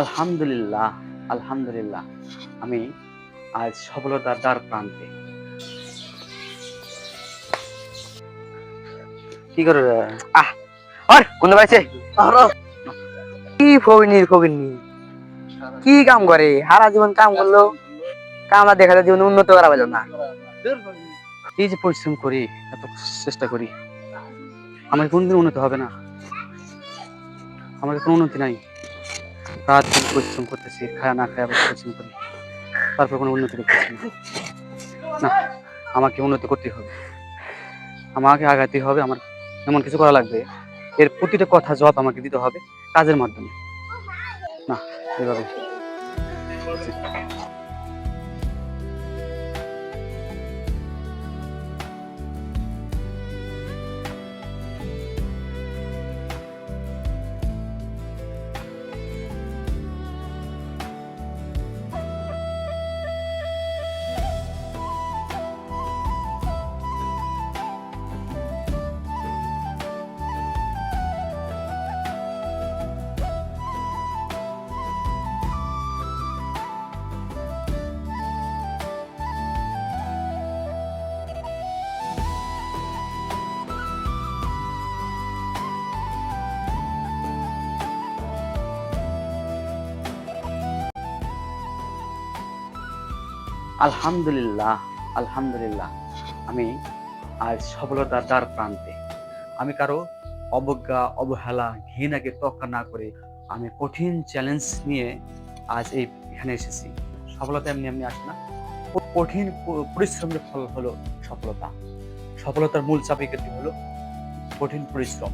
আলহামদুলিল্লাহ, আলহামদুলিল্লাহ। আমি আজ সফলতার দ্বার প্রান্তে। কি করে রে? আহ আর কোন পাইছে কি ফগিনি কি কাম করে সারা জীবন কাম করলো কামলা দেখা যায় জীবন উন্নত করা পারলো না। এই যে পরিশ্রম করি, এত চেষ্টা করি, আমার কোনদিন উন্নতি হবে না। আমার কোনো উন্নতি নাই। রাত দিন পরিশ্রম করতেছি, খায়া না খায়া পরিশ্রম করি, তারপর কোনো উন্নতি করতেছি না। না, আমাকে উন্নতি করতেই হবে, আমাকে আগাতে হবে। আমার এমন কিছু করা লাগবে, এর প্রতিটা কথা জবাব আমাকে দিতে হবে কাজের মাধ্যমে। না, এভাবে আলহামদুলিল্লাহ, আলহামদুলিল্লাহ। আমি আজ সফলতার দ্বার প্রান্তে। আমি কারো অবজ্ঞা, অবহেলা, ঘৃণাকে তোয়াক্কা না করে আমি কঠিন চ্যালেঞ্জ নিয়ে আজ এখানে এসেছি। সফলতা এমনি এমনি আসে না, কঠিন পরিশ্রমের ফল হলো সফলতা। সফলতার মূল চাবিকাঠি হলো কঠিন পরিশ্রম।